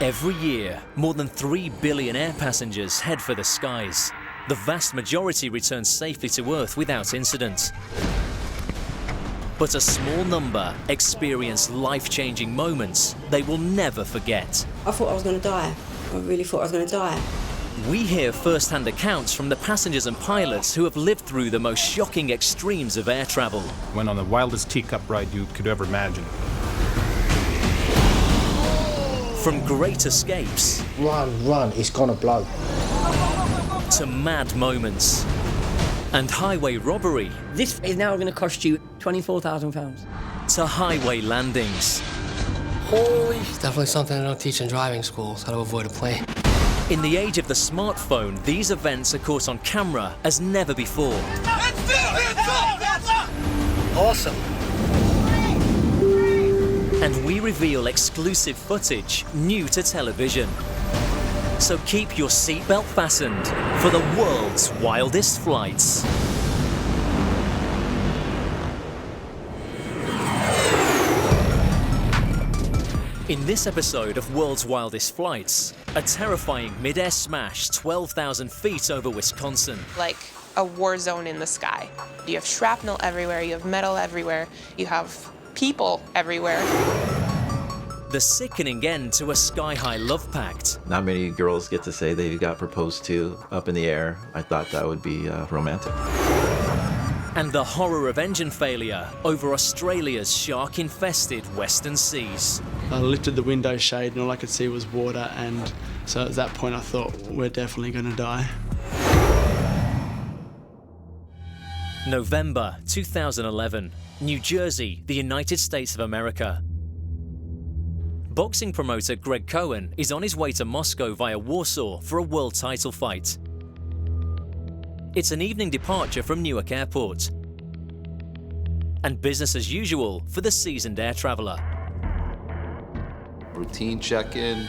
Every year, more than 3 billion air passengers head for the skies. The vast majority return safely to Earth without incident. But a small number experience life-changing moments they will never forget. I thought I was going to die. I really thought I was going to die. We hear first-hand accounts from the passengers and pilots who have lived through the most shocking extremes of air travel. Went on the wildest teacup ride you could ever imagine. From great escapes Run, it's gonna blow. to mad moments and highway robbery This is now going to cost you £24,000. to highway landings. Holy... It's definitely something they don't teach in driving schools, how to avoid a plane. In the age of the smartphone, these events are caught on camera as never before. Awesome. And we reveal exclusive footage new to television. So keep your seatbelt fastened for the world's wildest flights. In this episode of World's Wildest Flights, a terrifying mid-air smash 12,000 feet over Wisconsin. Like a war zone in the sky. You have shrapnel everywhere, you have metal everywhere, you have people everywhere. The sickening end to a sky-high love pact. Not many girls get to say they got proposed to up in the air. I thought that would be romantic. And the horror of engine failure over Australia's shark-infested western seas. I lifted the window shade and all I could see was water, and so at that point I thought, we're definitely going to die. November 2011, New Jersey, the United States of America. Boxing promoter Greg Cohen is on his way to Moscow via Warsaw for a world title fight. It's an evening departure from Newark Airport. And business as usual for the seasoned air traveler. Routine check-in,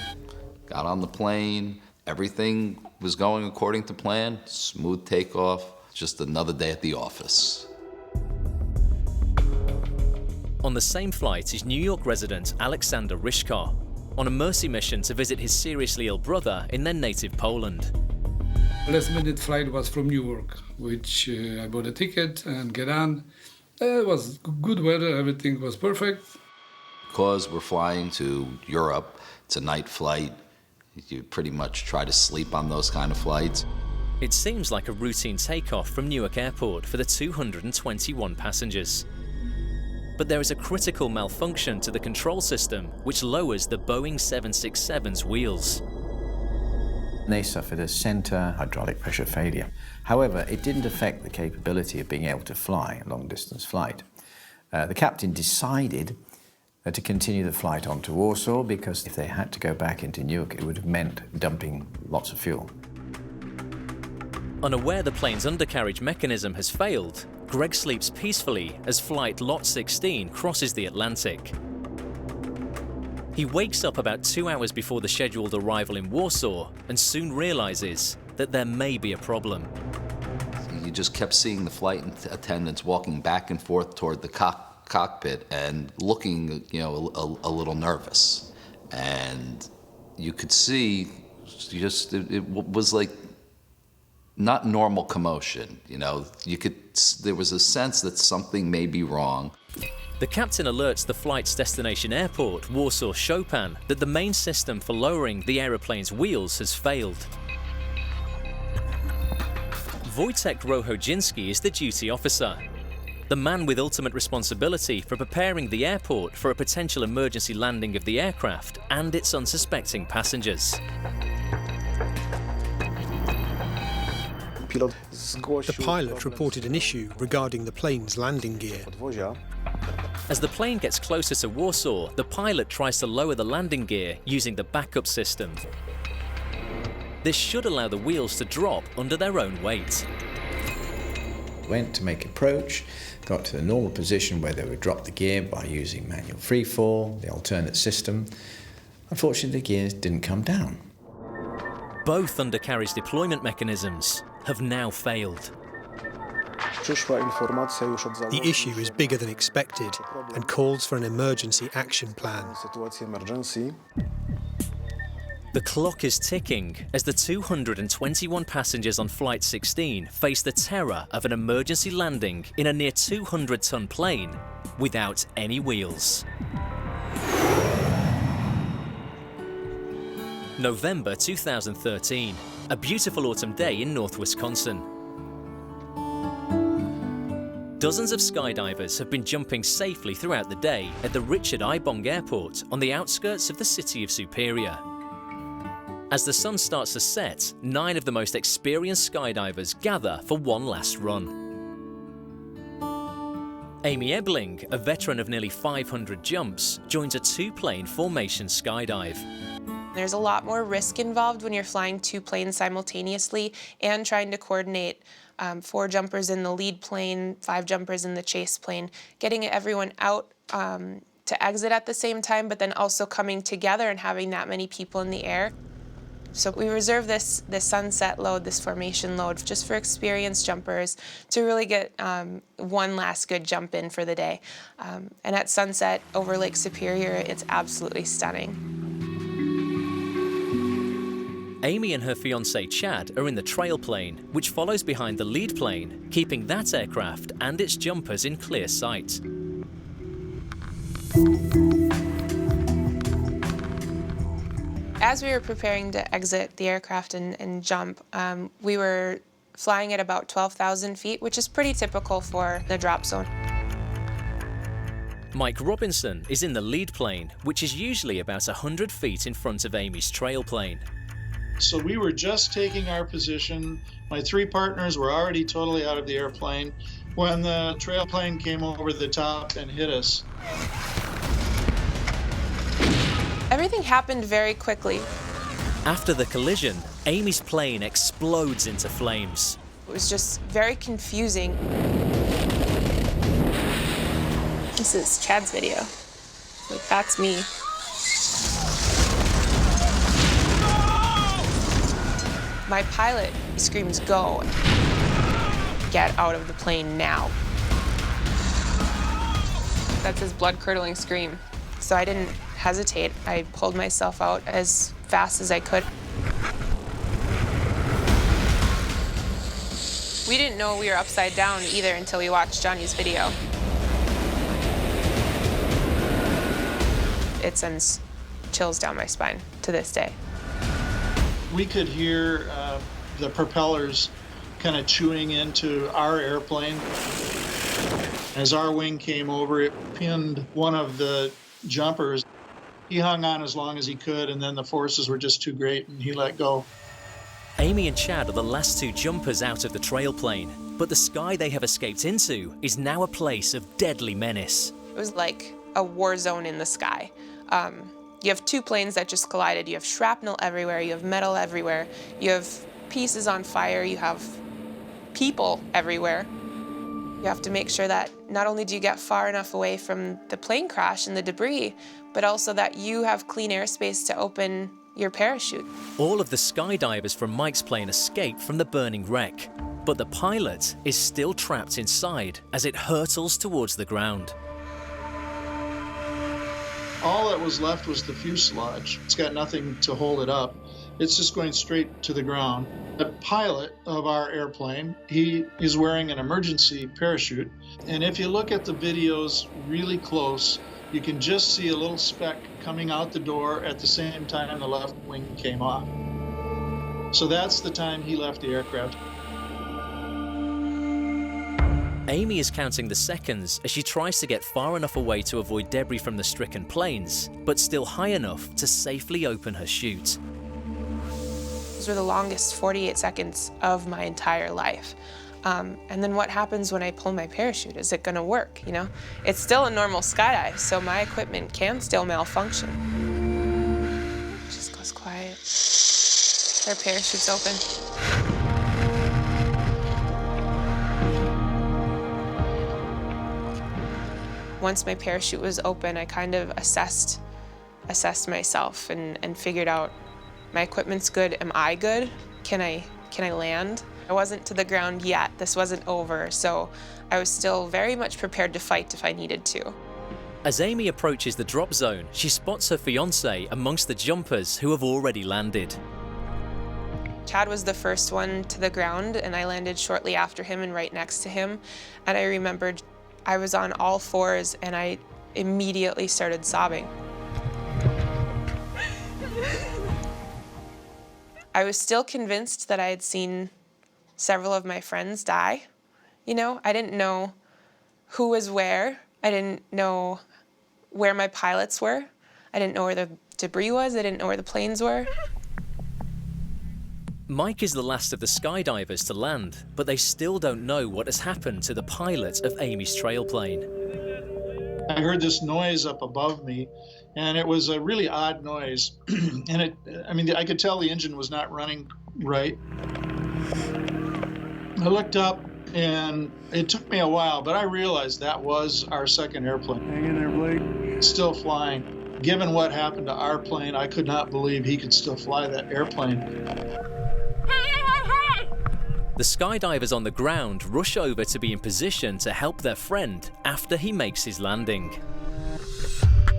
got on the plane, everything was going according to plan, smooth takeoff, just another day at the office. On the same flight is New York resident Alexander Ryshkar, on a mercy mission to visit his seriously ill brother in their native Poland. Last-minute flight was from Newark, which I bought a ticket and get on. It was good weather, everything was perfect. Because we're flying to Europe, it's a night flight. You pretty much try to sleep on those kind of flights. It seems like a routine takeoff from Newark Airport for the 221 passengers. But there is a critical malfunction to the control system which lowers the Boeing 767's wheels. They suffered a center hydraulic pressure failure. However, it didn't affect the capability of being able to fly a long-distance flight. The captain decided to continue the flight on to Warsaw because if they had to go back into Newark, it would have meant dumping lots of fuel. Unaware the plane's undercarriage mechanism has failed, Greg sleeps peacefully as flight LOT 16 crosses the Atlantic. He wakes up about 2 hours before the scheduled arrival in Warsaw and soon realizes that there may be a problem. You just kept seeing the flight attendants walking back and forth toward the cockpit and looking, a little nervous. And you could see it was like not normal commotion, there was a sense that something may be wrong. The captain alerts the flight's destination airport, Warsaw Chopin, that the main system for lowering the aeroplane's wheels has failed. Wojtek Rohodzinski is the duty officer, the man with ultimate responsibility for preparing the airport for a potential emergency landing of the aircraft and its unsuspecting passengers. The pilot reported an issue regarding the plane's landing gear. As the plane gets closer to Warsaw, the pilot tries to lower the landing gear using the backup system. This should allow the wheels to drop under their own weight. Went to make approach, got to the normal position where they would drop the gear by using manual freefall, the alternate system. Unfortunately, the gears didn't come down. Both undercarriage deployment mechanisms have now failed. The issue is bigger than expected and calls for an emergency action plan. The clock is ticking as the 221 passengers on Flight 16 face the terror of an emergency landing in a near 200-ton plane without any wheels. November 2013, a beautiful autumn day in North Wisconsin. Dozens of skydivers have been jumping safely throughout the day at the Richard I. Bong Airport on the outskirts of the city of Superior. As the sun starts to set, 9 of the most experienced skydivers gather for one last run. Amy Ebling, a veteran of nearly 500 jumps, joins a 2-plane formation skydive. There's a lot more risk involved when you're flying 2 planes simultaneously and trying to coordinate 4 jumpers in the lead plane, 5 jumpers in the chase plane, getting everyone out to exit at the same time, but then also coming together and having that many people in the air. So we reserve this sunset load, this formation load, just for experienced jumpers to really get one last good jump in for the day. And at sunset over Lake Superior, it's absolutely stunning. Amy and her fiancé Chad are in the trail plane, which follows behind the lead plane, keeping that aircraft and its jumpers in clear sight. As we were preparing to exit the aircraft and jump, we were flying at about 12,000 feet, which is pretty typical for the drop zone. Mike Robinson is in the lead plane, which is usually about 100 feet in front of Amy's trail plane. So we were just taking our position. My 3 partners were already totally out of the airplane when the trail plane came over the top and hit us. Everything happened very quickly. After the collision, Amy's plane explodes into flames. It was just very confusing. This is Chad's video. Like, that's me. My pilot screams, "Go! Get out of the plane now." That's his blood-curdling scream. So I didn't hesitate. I pulled myself out as fast as I could. We didn't know we were upside down either until we watched Johnny's video. It sends chills down my spine to this day. We could hear the propellers kind of chewing into our airplane. As our wing came over, it pinned one of the jumpers. He hung on as long as he could, and then the forces were just too great, and he let go. Amy and Chad are the last 2 jumpers out of the trail plane, but the sky they have escaped into is now a place of deadly menace. It was like a war zone in the sky. You have 2 planes that just collided. You have shrapnel everywhere. You have metal everywhere. You have pieces on fire. You have people everywhere. You have to make sure that not only do you get far enough away from the plane crash and the debris, but also that you have clean airspace to open your parachute. All of the skydivers from Mike's plane escape from the burning wreck, but the pilot is still trapped inside as it hurtles towards the ground. All that was left was the fuselage. It's got nothing to hold it up. It's just going straight to the ground. The pilot of our airplane, he is wearing an emergency parachute. And if you look at the videos really close, you can just see a little speck coming out the door at the same time the left wing came off. So that's the time he left the aircraft. Amy is counting the seconds as she tries to get far enough away to avoid debris from the stricken planes, but still high enough to safely open her chute. Those were the longest 48 seconds of my entire life. And then what happens when I pull my parachute? Is it gonna work, you know? It's still a normal skydive, so my equipment can still malfunction. It just goes quiet. Their parachute's open. Once my parachute was open, I kind of assessed myself and figured out my equipment's good. Am I good? Can I land? I wasn't to the ground yet. This wasn't over, so I was still very much prepared to fight if I needed to. As Amy approaches the drop zone, she spots her fiancé amongst the jumpers who have already landed. Chad was the first one to the ground, and I landed shortly after him and right next to him. And I remembered I was on all fours, and I immediately started sobbing. I was still convinced that I had seen several of my friends die. You know, I didn't know who was where. I didn't know where my pilots were. I didn't know where the debris was. I didn't know where the planes were. Mike is the last of the skydivers to land, but they still don't know what has happened to the pilot of Amy's trail plane. I heard this noise up above me, and it was a really odd noise. And I could tell the engine was not running right. I looked up, and it took me a while, but I realized that was our second airplane. Hang in there, Blake. Still flying. Given what happened to our plane, I could not believe he could still fly that airplane. The skydivers on the ground rush over to be in position to help their friend after he makes his landing.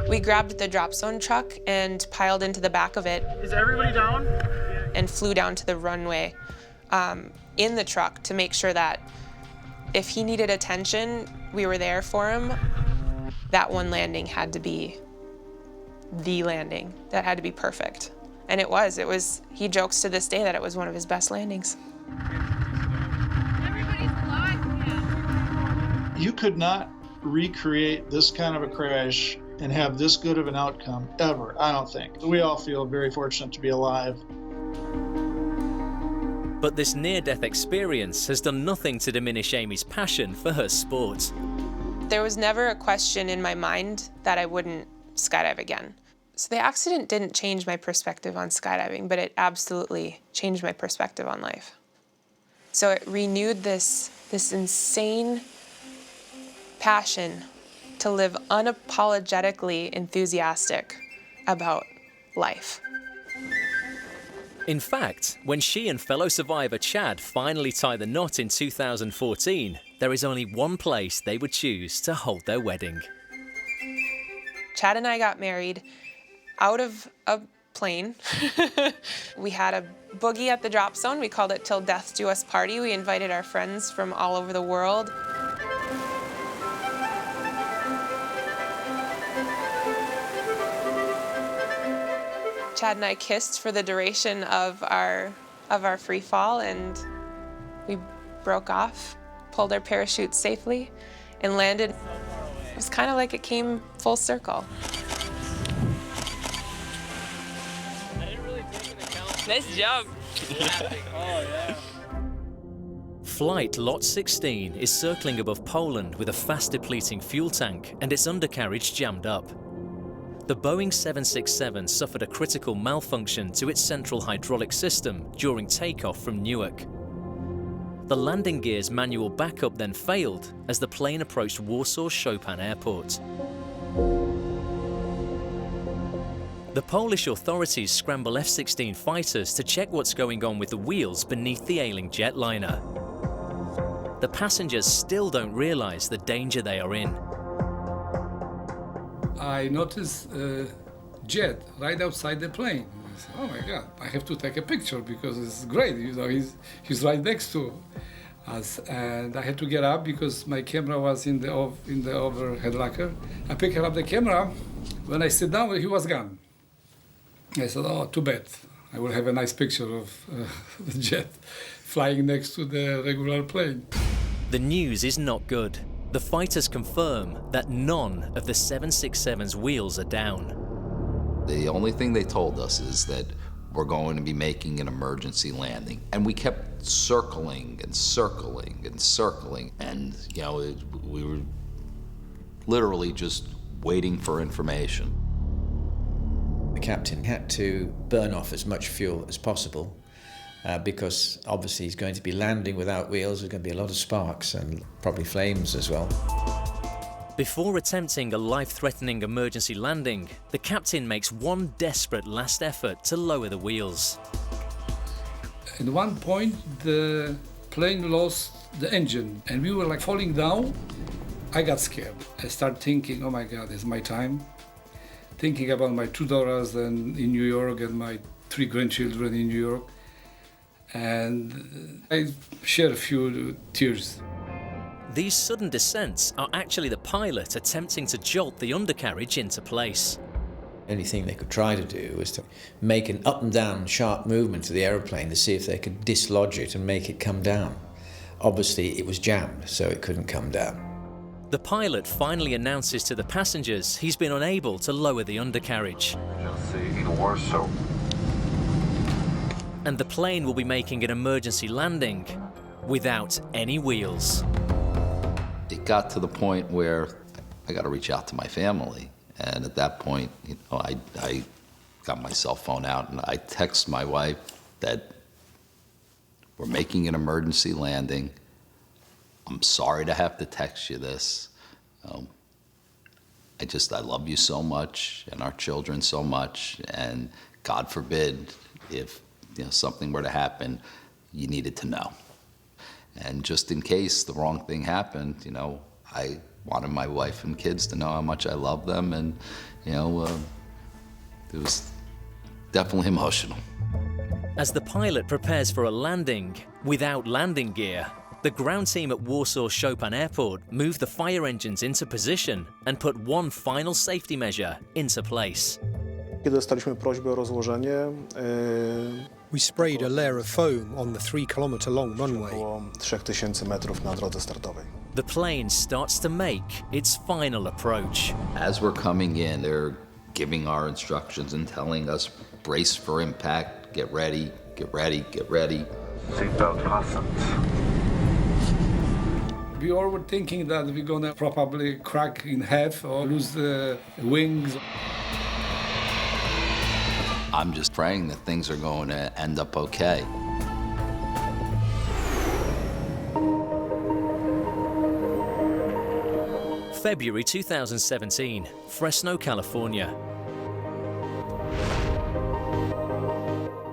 We grabbed the drop zone truck and piled into the back of it. Is everybody down? And flew down to the runway in the truck to make sure that if he needed attention, we were there for him. That one landing had to be the landing. That had to be perfect. And it was. He jokes to this day that it was one of his best landings. You could not recreate this kind of a crash and have this good of an outcome ever, I don't think. We all feel very fortunate to be alive. But this near-death experience has done nothing to diminish Amy's passion for her sport. There was never a question in my mind that I wouldn't skydive again. So the accident didn't change my perspective on skydiving, but it absolutely changed my perspective on life. So it renewed this insane passion to live unapologetically enthusiastic about life. In fact, when she and fellow survivor Chad finally tie the knot in 2014, there is only one place they would choose to hold their wedding. Chad and I got married out of a plane. We had a boogie at the drop zone. We called it Till Death Do Us Party. We invited our friends from all over the world. Chad and I kissed for the duration of our free fall, and we broke off, pulled our parachutes safely, and landed. It was kind of like it came full circle. Nice job. Flight LOT 16 is circling above Poland with a fast-depleting fuel tank and its undercarriage jammed up. The Boeing 767 suffered a critical malfunction to its central hydraulic system during takeoff from Newark. The landing gear's manual backup then failed as the plane approached Warsaw's Chopin Airport. The Polish authorities scramble F-16 fighters to check what's going on with the wheels beneath the ailing jetliner. The passengers still don't realize the danger they are in. I noticed a jet right outside the plane. I said, oh my God, I have to take a picture because it's great. You know, he's right next to us, and I had to get up because my camera was in the overhead locker. I picked up the camera. When I sit down, he was gone. I said, oh, too bad. I will have a nice picture of the jet flying next to the regular plane. The news is not good. The fighters confirm that none of the 767's wheels are down. The only thing they told us is that we're going to be making an emergency landing. And we kept circling and circling and circling. And, you know, we were literally just waiting for information. The captain had to burn off as much fuel as possible because obviously he's going to be landing without wheels. There's going to be a lot of sparks and probably flames as well. Before attempting a life-threatening emergency landing, the captain makes one desperate last effort to lower the wheels. At one point, the plane lost the engine, and we were like falling down, I got scared. I started thinking, oh my God, it's my time. Thinking about my 2 daughters in New York and my 3 grandchildren in New York. And I shed a few tears. These sudden descents are actually the pilot attempting to jolt the undercarriage into place. The only thing they could try to do was to make an up and down sharp movement to the aeroplane to see if they could dislodge it and make it come down. Obviously it was jammed, so it couldn't come down. The pilot finally announces to the passengers he's been unable to lower the undercarriage. And the plane will be making an emergency landing without any wheels. It got to the point where I got to reach out to my family. And at that point, you know, I got my cell phone out and I text my wife that we're making an emergency landing. I'm sorry to have to text you this. I love you so much and our children so much, and God forbid if something were to happen, you needed to know. And just in case the wrong thing happened, I wanted my wife and kids to know how much I love them, and it was definitely emotional. As the pilot prepares for a landing without landing gear, the ground team at Warsaw Chopin Airport moved the fire engines into position and put one final safety measure into place. We sprayed a layer of foam on the 3-kilometer-long runway. The plane starts to make its final approach. As we're coming in, they're giving our instructions and telling us, brace for impact, get ready, get ready, get ready. Seatbelt fastened. We all were thinking that we're gonna probably crack in half or lose the wings. I'm just praying that things are going to end up okay. February 2017, Fresno, California.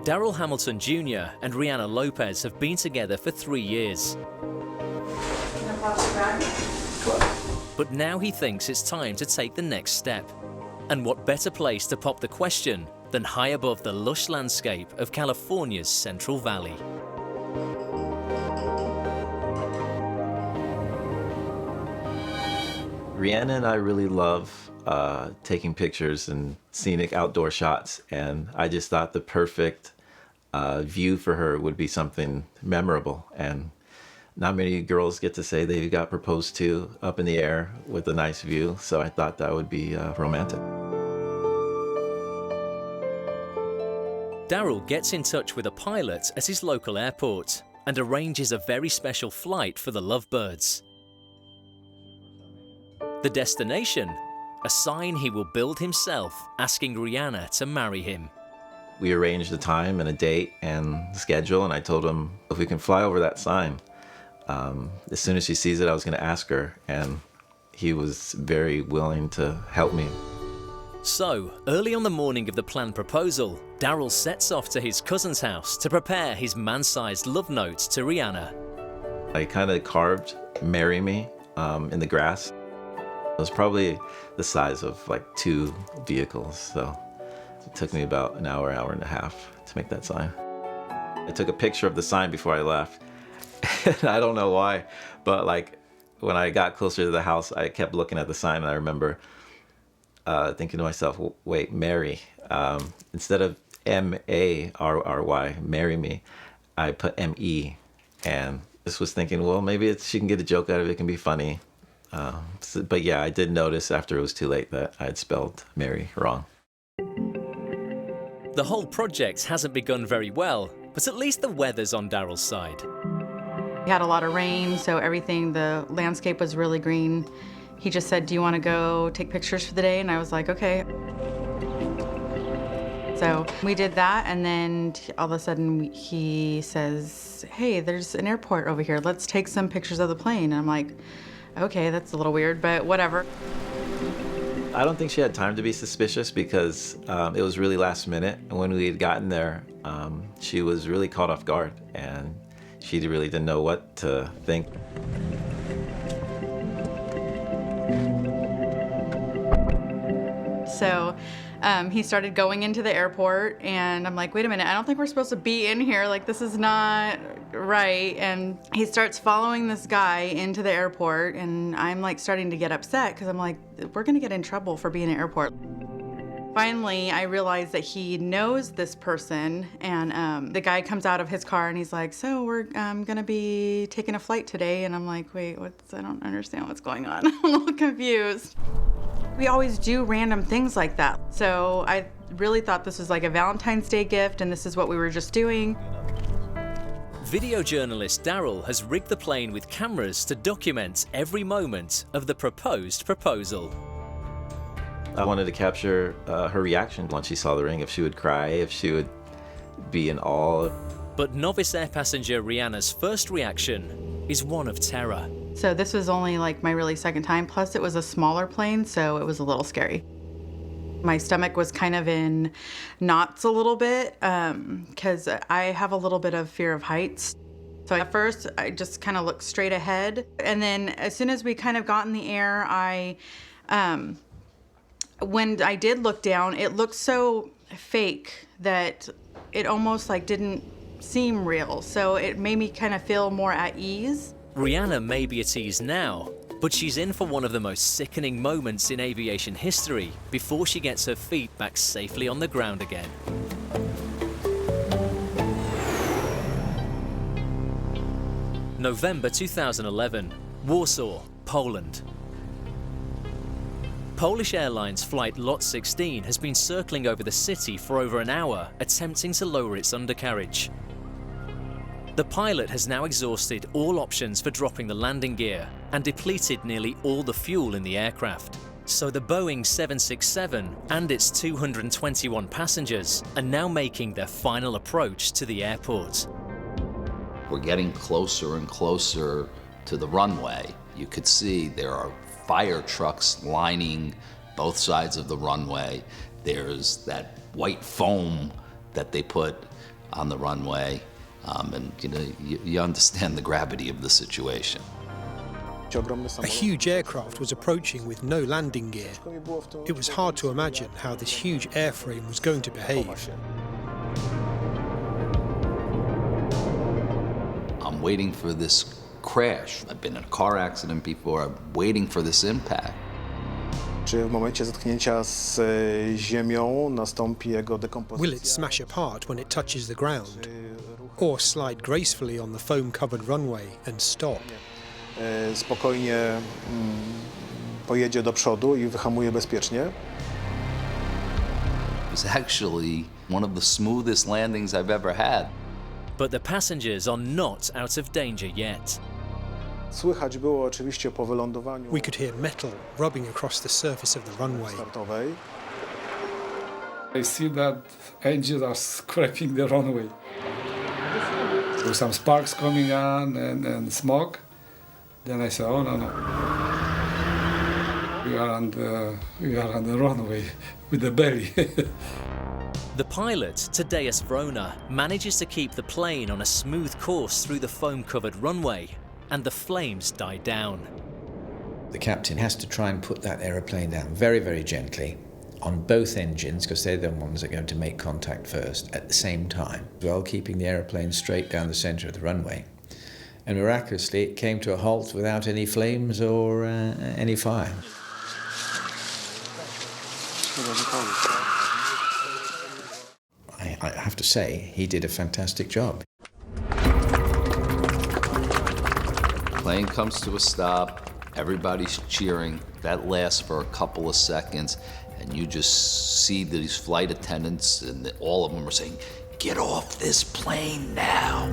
Daryl Hamilton Jr. and Rihanna Lopez have been together for 3 years. But now he thinks it's time to take the next step. And what better place to pop the question than high above the lush landscape of California's Central Valley. Rihanna and I really love taking pictures and scenic outdoor shots, and I just thought the perfect view for her would be something memorable. And not many girls get to say they got proposed to up in the air with a nice view, so I thought that would be romantic. Daryl gets in touch with a pilot at his local airport and arranges a very special flight for the lovebirds. The destination? A sign he will build himself, asking Rihanna to marry him. We arranged a time and a date and schedule, and I told him if we can fly over that sign. As soon as she sees it, I was going to ask her, and he was very willing to help me. So, early on the morning of the planned proposal, Daryl sets off to his cousin's house to prepare his man-sized love note to Rihanna. I kind of carved "Marry Me" in the grass. It was probably the size of like 2 vehicles, so it took me about an hour, hour and a half to make that sign. I took a picture of the sign before I left. I don't know why, but like when I got closer to the house, I kept looking at the sign, and I remember thinking to myself, wait, Mary, instead of M-A-R-R-Y, marry me, I put M-E, and just was thinking, well, maybe she can get a joke out of it, it can be funny. But yeah, I did notice after it was too late that I had spelled Mary wrong. The whole project hasn't begun very well, but at least the weather's on Daryl's side. We had a lot of rain, so the landscape was really green. He just said, do you want to go take pictures for the day? And I was like, okay. So we did that, and then all of a sudden he says, hey, there's an airport over here. Let's take some pictures of the plane. And I'm like, okay, that's a little weird, but whatever. I don't think she had time to be suspicious because it was really last minute. And when we had gotten there, she was really caught off guard, and she really didn't know what to think. So he started going into the airport, and I'm like, wait a minute, I don't think we're supposed to be in here. Like, this is not right. And he starts following this guy into the airport, and I'm like starting to get upset because I'm like, we're gonna get in trouble for being in an airport. Finally, I realized that he knows this person, and the guy comes out of his car and he's like, so we're gonna be taking a flight today. And I'm like, wait, I don't understand what's going on. I'm a little confused. We always do random things like that. So I really thought this was like a Valentine's Day gift, and this is what we were just doing. Video journalist Daryl has rigged the plane with cameras to document every moment of the proposed proposal. I wanted to capture her reaction once she saw the ring, if she would cry, if she would be in awe. But novice air passenger Rihanna's first reaction is one of terror. So this was only like my really second time, plus it was a smaller plane, so it was a little scary. My stomach was kind of in knots a little bit, because I have a little bit of fear of heights. So at first, I just kind of looked straight ahead. And then as soon as we kind of got in the air, when I did look down, it looked so fake that it almost like didn't seem real. So it made me kind of feel more at ease. Rihanna may be at ease now, but she's in for one of the most sickening moments in aviation history before she gets her feet back safely on the ground again. November 2011, Warsaw, Poland. Polish Airlines Flight LOT 16 has been circling over the city for over an hour, attempting to lower its undercarriage. The pilot has now exhausted all options for dropping the landing gear and depleted nearly all the fuel in the aircraft. So the Boeing 767 and its 221 passengers are now making their final approach to the airport. We're getting closer and closer to the runway. You could see there are fire trucks lining both sides of the runway. There's that white foam that they put on the runway. And you understand the gravity of the situation. A huge aircraft was approaching with no landing gear. It was hard to imagine how this huge airframe was going to behave. I'm waiting for this crash. I've been in a car accident before. I'm waiting for this impact. Will it smash apart when it touches the ground? Or slide gracefully on the foam-covered runway and stop? Spokojnie pojedzie do przodu I wyhamuje bezpiecznie. It was actually one of the smoothest landings I've ever had. But the passengers are not out of danger yet. Słychać było oczywiście po wylądowaniu. We could hear metal rubbing across the surface of the runway. I see that engines are scraping the runway. There's some sparks coming on and smoke. Then I said, oh, no. We are on the runway with the belly. The pilot, Tadeusz Wrona, manages to keep the plane on a smooth course through the foam-covered runway, and the flames die down. The captain has to try and put that aeroplane down very, very gently on both engines, because they're the ones that are going to make contact first at the same time, while keeping the aeroplane straight down the center of the runway. And miraculously, it came to a halt without any flames or any fire. I have to say, he did a fantastic job. Plane comes to a stop, everybody's cheering. That lasts for a couple of seconds, and you just see these flight attendants, and all of them are saying, "Get off this plane now."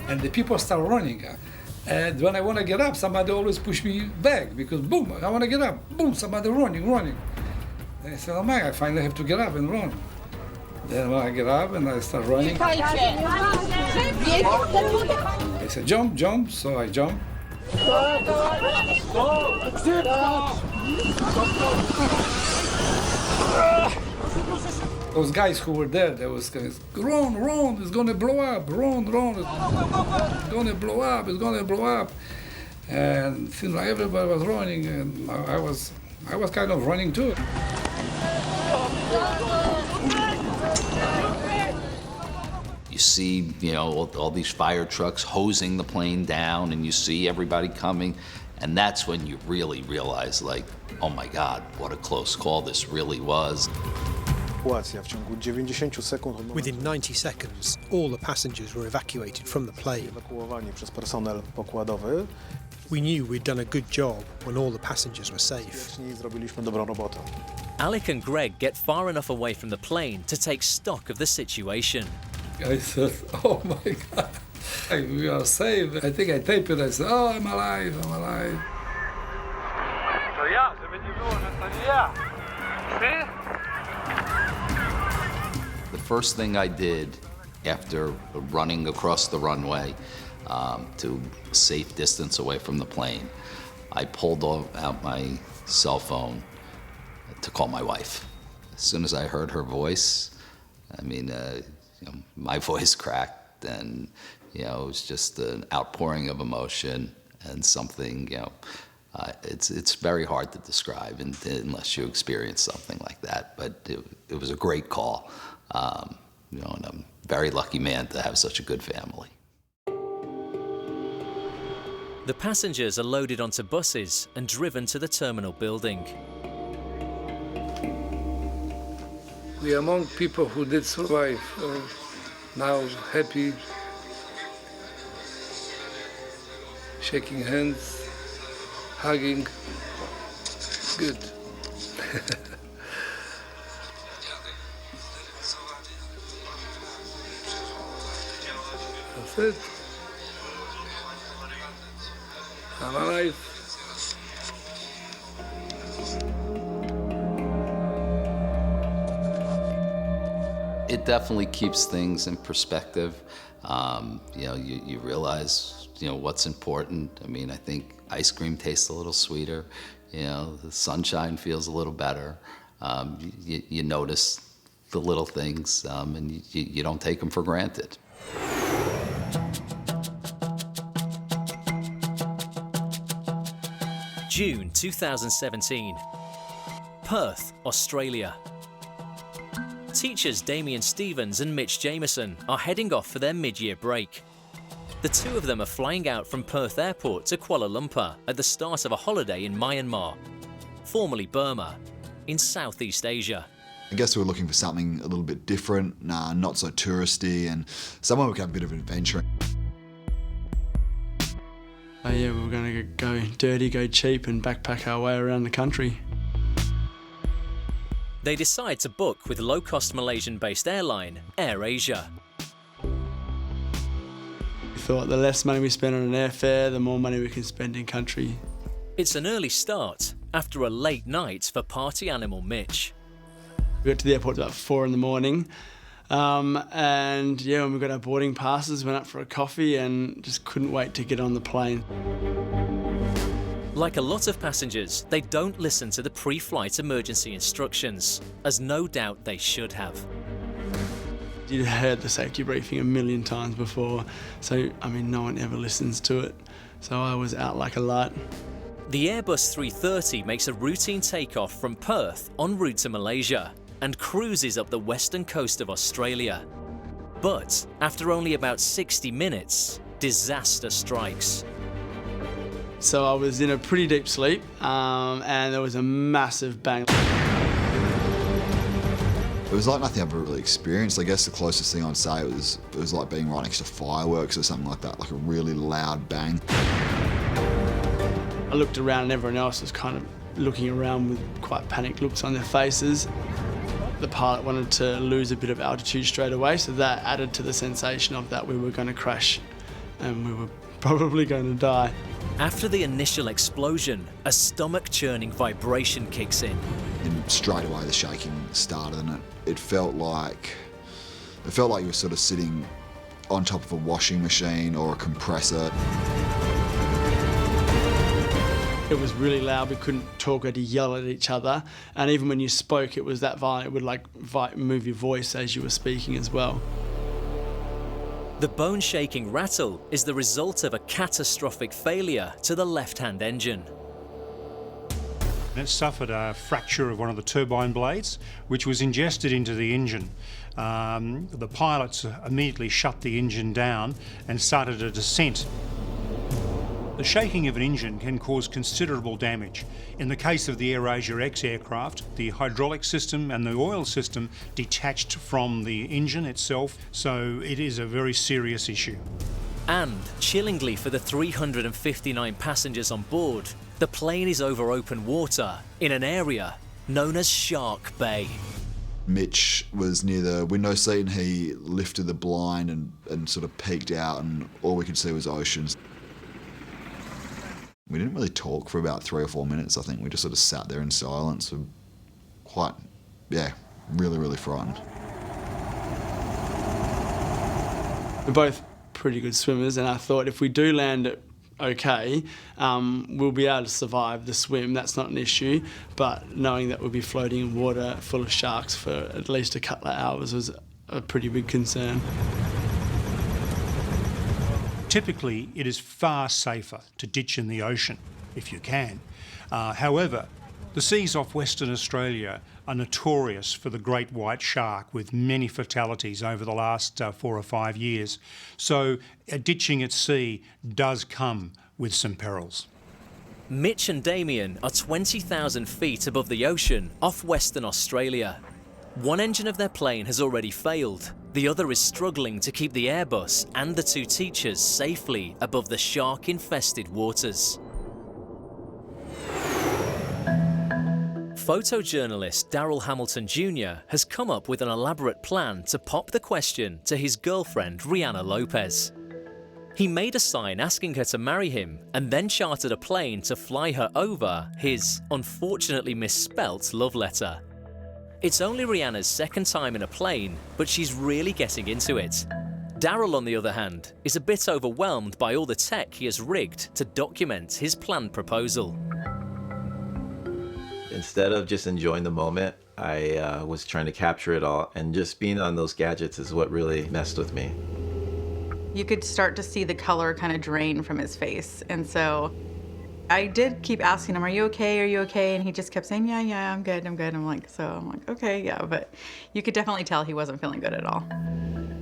And the people start running. And when I want to get up, somebody always push me back, because boom, I want to get up. Boom, somebody running. And I said, oh my, I finally have to get up and run. Then when I get up and I start running, they said, jump, so I jump. Those guys who were there, they was going, run, it's gonna blow up, run, it's gonna blow up. And it seemed like everybody was running, and I was kind of running too. You see, you know, all these fire trucks hosing the plane down, and you see everybody coming, and that's when you really realize, like, oh my God, what a close call this really was. Within 90 seconds, all the passengers were evacuated from the plane. We knew we'd done a good job when all the passengers were safe. Alec and Greg get far enough away from the plane to take stock of the situation. I said, oh my God, we are safe. I think I taped it. I said, oh, I'm alive, I'm alive. The first thing I did after running across the runway to a safe distance away from the plane, I pulled out my cell phone to call my wife. As soon as I heard her voice, I mean, you know, my voice cracked, and you know, it was just an outpouring of emotion and something, you know, it's very hard to describe unless you experience something like that. But it was a great call, you know, and I'm a very lucky man to have such a good family. The passengers are loaded onto buses and driven to the terminal building. We are among people who did survive, now happy, shaking hands, hugging, good. That's it. I'm alive. It definitely keeps things in perspective. You know, you realize, you know, what's important. I mean, I think ice cream tastes a little sweeter. You know, the sunshine feels a little better. You notice the little things, and you don't take them for granted. June 2017. Perth, Australia. Teachers Damien Stevens and Mitch Jameson are heading off for their mid-year break. The two of them are flying out from Perth Airport to Kuala Lumpur at the start of a holiday in Myanmar, formerly Burma, in Southeast Asia. I guess we were looking for something a little bit different, not so touristy, and somewhere we could have a bit of an adventure. Yeah, we were going to go dirty, go cheap, and backpack our way around the country. They decide to book with low-cost Malaysian-based airline AirAsia. We thought the less money we spend on an airfare, the more money we can spend in country. It's an early start after a late night for party animal Mitch. We got to the airport about 4 in the morning. And yeah, when we got our boarding passes, went up for a coffee and just couldn't wait to get on the plane. Like a lot of passengers, they don't listen to the pre-flight emergency instructions, as no doubt they should have. You'd heard the safety briefing a million times before, so I mean, no one ever listens to it. So I was out like a light. The Airbus 330 makes a routine takeoff from Perth en route to Malaysia and cruises up the western coast of Australia. But after only about 60 minutes, disaster strikes. So I was in a pretty deep sleep, and there was a massive bang. It was like nothing I've ever really experienced. I guess the closest thing I'd say it was like being right next to fireworks or something like that, like a really loud bang. I looked around and everyone else was kind of looking around with quite panicked looks on their faces. The pilot wanted to lose a bit of altitude straight away, so that added to the sensation of that we were going to crash and we were probably going to die. After the initial explosion, a stomach-churning vibration kicks in. And straight away the shaking started, and it felt like you were sort of sitting on top of a washing machine or a compressor. It was really loud, we couldn't talk, we had to yell at each other, and even when you spoke it was that violent, it would like move your voice as you were speaking as well. The bone-shaking rattle is the result of a catastrophic failure to the left-hand engine. It suffered a fracture of one of the turbine blades, which was ingested into the engine. The pilots immediately shut the engine down and started a descent. The shaking of an engine can cause considerable damage. In the case of the AirAsia X aircraft, the hydraulic system and the oil system detached from the engine itself, so it is a very serious issue. And, chillingly for the 359 passengers on board, the plane is over open water in an area known as Shark Bay. Mitch was near the window seat and he lifted the blind and sort of peeked out, and all we could see was oceans. We didn't really talk for about 3 or 4 minutes, I think. We just sort of sat there in silence. We're quite, really, really frightened. We're both pretty good swimmers, and I thought if we do land it okay, we'll be able to survive the swim. That's not an issue, but knowing that we'll be floating in water full of sharks for at least a couple of hours was a pretty big concern. Typically, it is far safer to ditch in the ocean, if you can. However, the seas off Western Australia are notorious for the great white shark, with many fatalities over the last 4 or 5 years. So ditching at sea does come with some perils. Mitch and Damien are 20,000 feet above the ocean off Western Australia. One engine of their plane has already failed. The other is struggling to keep the Airbus and the 2 teachers safely above the shark-infested waters. Photojournalist Daryl Hamilton Jr. has come up with an elaborate plan to pop the question to his girlfriend Rihanna Lopez. He made a sign asking her to marry him and then chartered a plane to fly her over his unfortunately misspelt love letter. It's only Rihanna's second time in a plane, but she's really getting into it. Daryl, on the other hand, is a bit overwhelmed by all the tech he has rigged to document his planned proposal. Instead of just enjoying the moment, I was trying to capture it all, and just being on those gadgets is what really messed with me. You could start to see the color kind of drain from his face, and so I did keep asking him, are you okay? Are you okay? And he just kept saying, yeah, I'm good. I'm like, okay, yeah, but you could definitely tell he wasn't feeling good at all.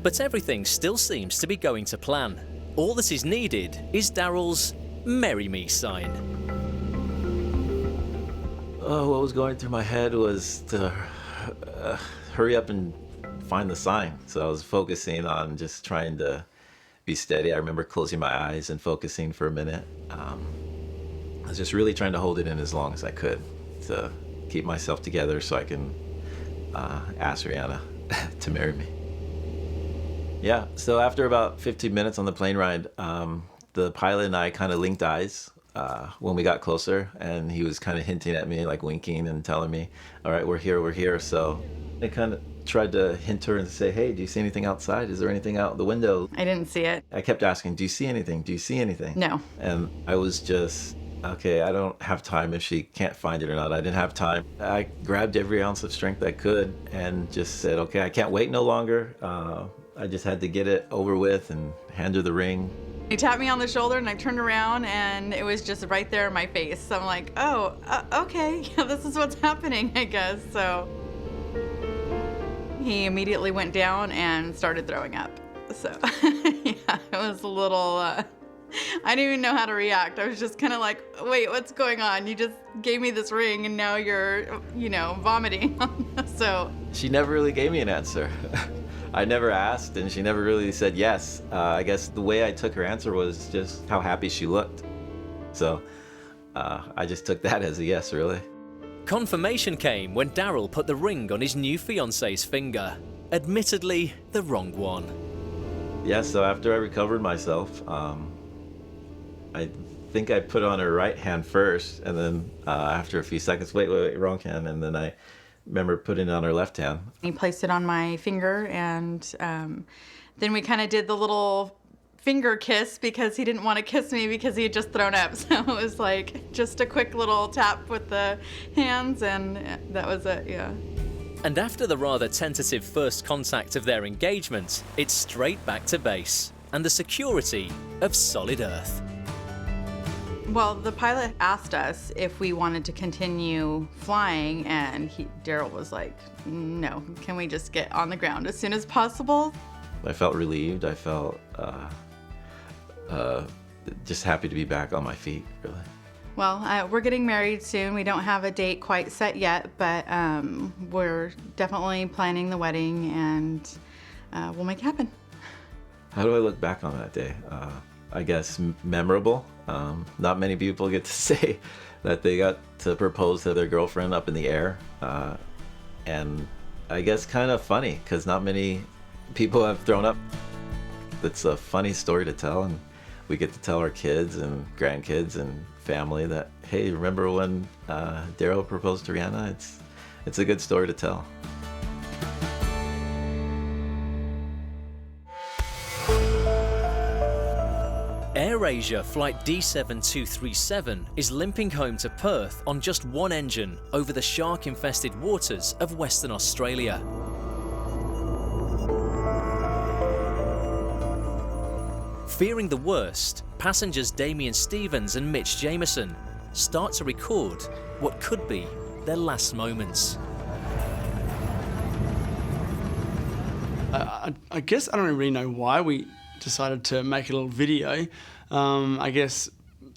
But everything still seems to be going to plan. All that is needed is Daryl's "Marry Me" sign. What was going through my head was to hurry up and find the sign. So I was focusing on just trying to be steady. I remember closing my eyes and focusing for a minute. I was just really trying to hold it in as long as I could to keep myself together so I can ask Rihanna to marry me. Yeah, so after about 15 minutes on the plane ride, the pilot and I kind of linked eyes when we got closer, and he was kind of hinting at me, like winking and telling me, all right, we're here. So I kind of tried to hint her and say, hey, do you see anything outside? Is there anything out the window? I didn't see it. I kept asking, do you see anything? Do you see anything? No. And I was just, okay, I don't have time if she can't find it or not. I didn't have time. I grabbed every ounce of strength I could and just said, okay, I can't wait no longer. I just had to get it over with and hand her the ring. He tapped me on the shoulder and I turned around and it was just right there in my face. So I'm like, oh, okay, yeah, this is what's happening, I guess. So he immediately went down and started throwing up. So yeah, it was a little, I didn't even know how to react. I was just kind of like, wait, what's going on? You just gave me this ring and now you're, vomiting. So she never really gave me an answer. I never asked, and she never really said yes. I guess the way I took her answer was just how happy she looked. So I just took that as a yes, really. Confirmation came when Daryl put the ring on his new fiance's finger. Admittedly, the wrong one. Yeah, so after I recovered myself, I think I put on her right hand first, and then after a few seconds, wait, wrong hand, and then I remember putting it on her left hand. He placed it on my finger, and then we kind of did the little finger kiss because he didn't want to kiss me because he had just thrown up. So it was like just a quick little tap with the hands, and that was it, yeah. And after the rather tentative first contact of their engagement, it's straight back to base and the security of solid Earth. Well, the pilot asked us if we wanted to continue flying, and Daryl was like, no, can we just get on the ground as soon as possible? I felt relieved. I felt just happy to be back on my feet, really. Well, we're getting married soon. We don't have a date quite set yet, but we're definitely planning the wedding, and we'll make it happen. How do I look back on that day? I guess memorable. Not many people get to say that they got to propose to their girlfriend up in the air. And I guess kind of funny, because not many people have thrown up. It's a funny story to tell, and we get to tell our kids and grandkids and family that, hey, remember when Daryl proposed to Rihanna? It's a good story to tell. AirAsia Flight D7237 is limping home to Perth on just one engine over the shark-infested waters of Western Australia. Fearing the worst, passengers Damien Stevens and Mitch Jameson start to record what could be their last moments. I guess I don't really know why we decided to make a little video. I guess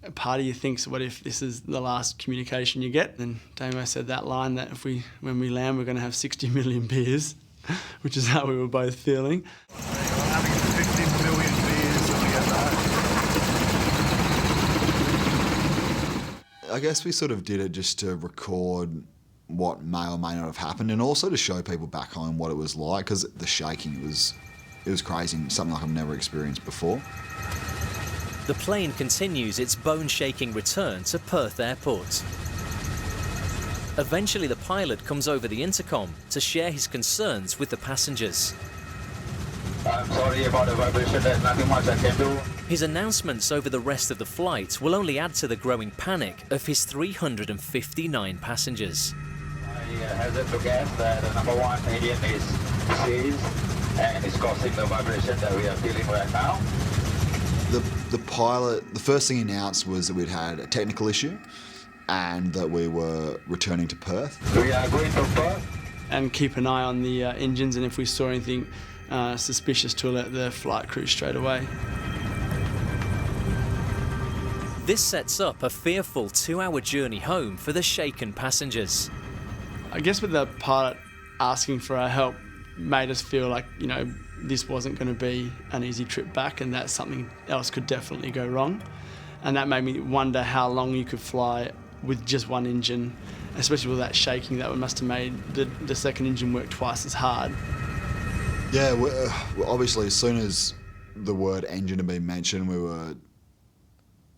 a part of you thinks, what if this is the last communication you get? And Damo said that line that when we land, we're going to have 60 million beers, which is how we were both feeling. Having 50 million beers when we get back. I guess we sort of did it just to record what may or may not have happened, and also to show people back home what it was like, because the shaking, it was crazy, something like I've never experienced before. The plane continues its bone-shaking return to Perth Airport. Eventually, the pilot comes over the intercom to share his concerns with the passengers. I'm sorry about the vibration, there's nothing much I can do. His announcements over the rest of the flight will only add to the growing panic of his 359 passengers. I hazard to guess that the number one engine is seized and it's causing the vibration that we are feeling right now. The pilot, the first thing he announced was that we'd had a technical issue and that we were returning to Perth. We are going to Perth. And keep an eye on the engines, and if we saw anything suspicious, to alert the flight crew straight away. This sets up a fearful 2-hour journey home for the shaken passengers. I guess with the pilot asking for our help made us feel like, you know, this wasn't going to be an easy trip back, and that something else could definitely go wrong. And that made me wonder how long you could fly with just one engine, especially with that shaking. That must have made the second engine work twice as hard. Yeah, obviously as soon as the word engine had been mentioned, we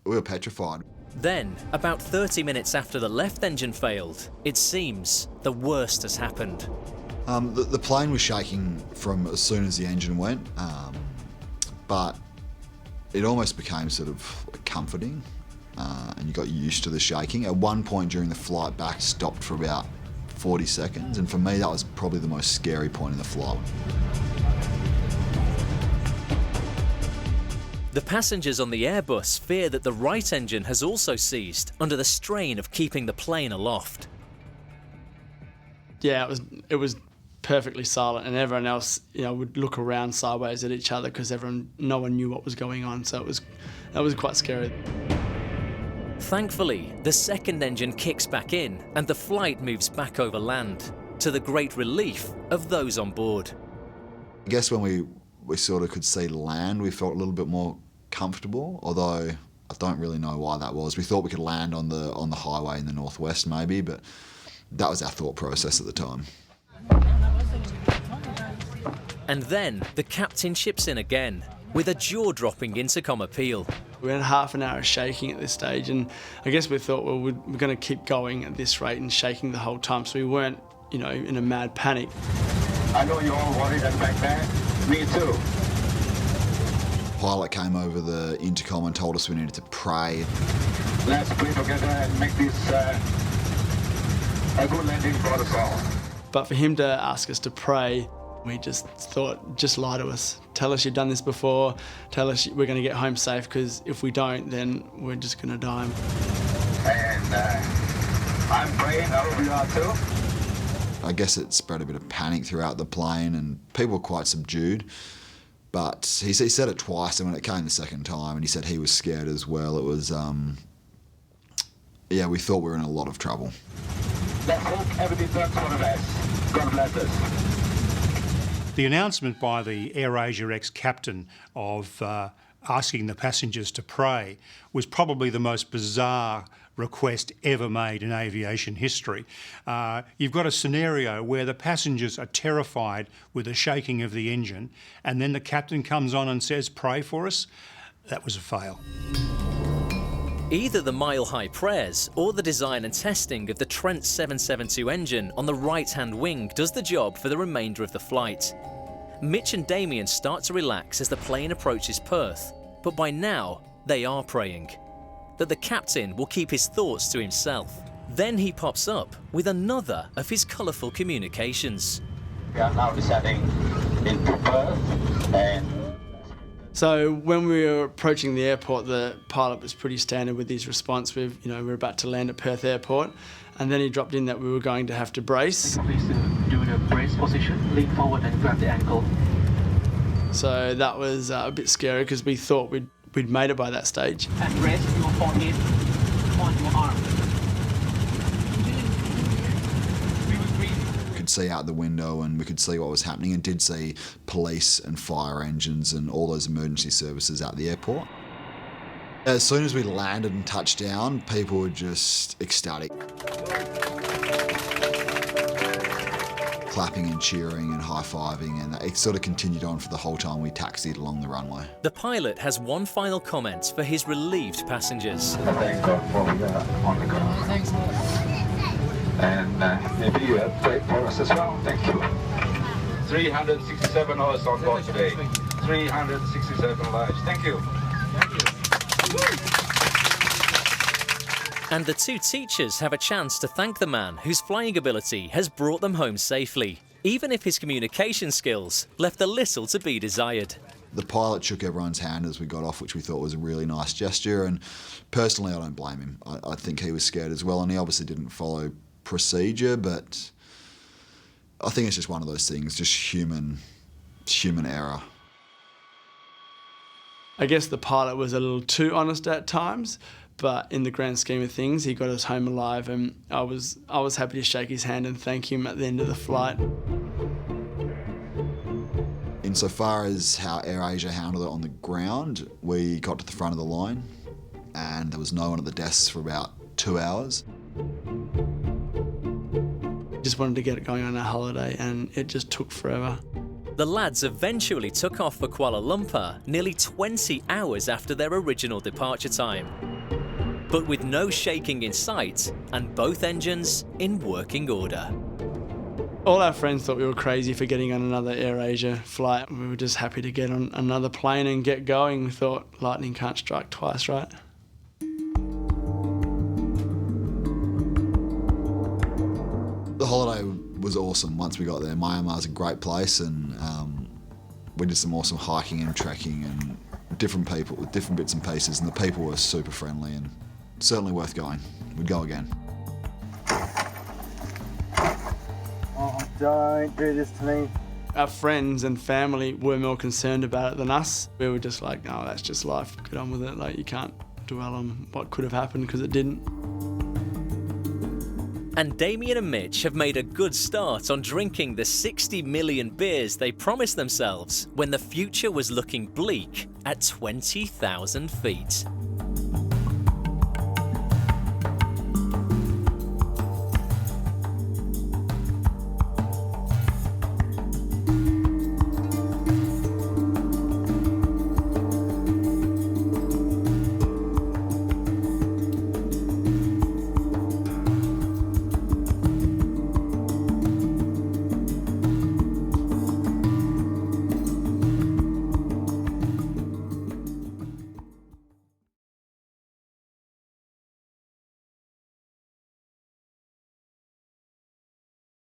were petrified. Then, about 30 minutes after the left engine failed, it seems the worst has happened. The plane was shaking from as soon as the engine went, but it almost became sort of comforting, and you got used to the shaking. At one point during the flight back, stopped for about 40 seconds, and for me that was probably the most scary point in the flight. The passengers on the Airbus fear that the right engine has also seized under the strain of keeping the plane aloft. Yeah, it was perfectly silent, and everyone else, you know, would look around sideways at each other because no one knew what was going on. So that was quite scary. Thankfully, the second engine kicks back in and the flight moves back over land, to the great relief of those on board. I guess when we sort of could see land, we felt a little bit more comfortable, although I don't really know why that was. We thought we could land on the highway in the northwest maybe, but that was our thought process at the time. And then the captain chips in again with a jaw-dropping intercom appeal. We had half an hour of shaking at this stage, and I guess we thought, well, we're going to keep going at this rate and shaking the whole time, so we weren't, you know, in a mad panic. I know you're all worried and back there. Me too. The pilot came over the intercom and told us we needed to pray. Let's pray together and make this a good landing for us all. But for him to ask us to pray, we just thought, just lie to us. Tell us you've done this before. Tell us we're going to get home safe, because if we don't, then we're just going to die. And I'm praying, I hope you are too. I guess it spread a bit of panic throughout the plane and people were quite subdued. But he said it twice, and when it came the second time and he said he was scared as well, it was, yeah, we thought we were in a lot of trouble. Let's hope everything turns for the best. God bless us. The announcement by the AirAsia ex-captain of asking the passengers to pray was probably the most bizarre request ever made in aviation history. You've got a scenario where the passengers are terrified with the shaking of the engine, and then the captain comes on and says, "Pray for us." That was a fail. Either the mile-high prayers or the design and testing of the Trent 772 engine on the right-hand wing does the job for the remainder of the flight. Mitch and Damien start to relax as the plane approaches Perth, but by now they are praying that the captain will keep his thoughts to himself. Then he pops up with another of his colourful communications. We are now descending into Perth, and so when we were approaching the airport, the pilot was pretty standard with his response. We were about to land at Perth Airport, and then he dropped in that we were going to have to brace. Please do the brace position, lean forward and grab the ankle. So that was a bit scary because we thought we'd made it by that stage. And rest your forehead on your arm. We could see out the window and we could see what was happening, and did see police and fire engines and all those emergency services at the airport. As soon as we landed and touched down, people were just ecstatic. Clapping and cheering and high-fiving, and it sort of continued on for the whole time we taxied along the runway. The pilot has one final comment for his relieved passengers. thank God for on the ground. Thanks a lot. And maybe you have prayed for us as well. Thank you. 367 hours on board today. 367 lives. Thank you. And the two teachers have a chance to thank the man whose flying ability has brought them home safely, even if his communication skills left a little to be desired. The pilot shook everyone's hand as we got off, which we thought was a really nice gesture, and personally I don't blame him. I think he was scared as well, and he obviously didn't follow procedure, but I think it's just one of those things, just human error. I guess the pilot was a little too honest at times, but in the grand scheme of things, he got us home alive, and I was happy to shake his hand and thank him at the end of the flight. Insofar as how AirAsia handled it on the ground, we got to the front of the line and there was no one at the desks for about 2 hours. Just wanted to get it going on our holiday, and it just took forever. The lads eventually took off for Kuala Lumpur nearly 20 hours after their original departure time. But with no shaking in sight and both engines in working order. All our friends thought we were crazy for getting on another AirAsia flight. We were just happy to get on another plane and get going. We thought lightning can't strike twice, right? The holiday was awesome once we got there. Myanmar's a great place, and we did some awesome hiking and trekking and different people with different bits and pieces, and the people were super friendly and certainly worth going. We'd go again. Oh, don't do this to me. Our friends and family were more concerned about it than us. We were just like, no, that's just life, get on with it. Like, you can't dwell on what could have happened because it didn't. And Damien and Mitch have made a good start on drinking the 60 million beers they promised themselves when the future was looking bleak at 20,000 feet.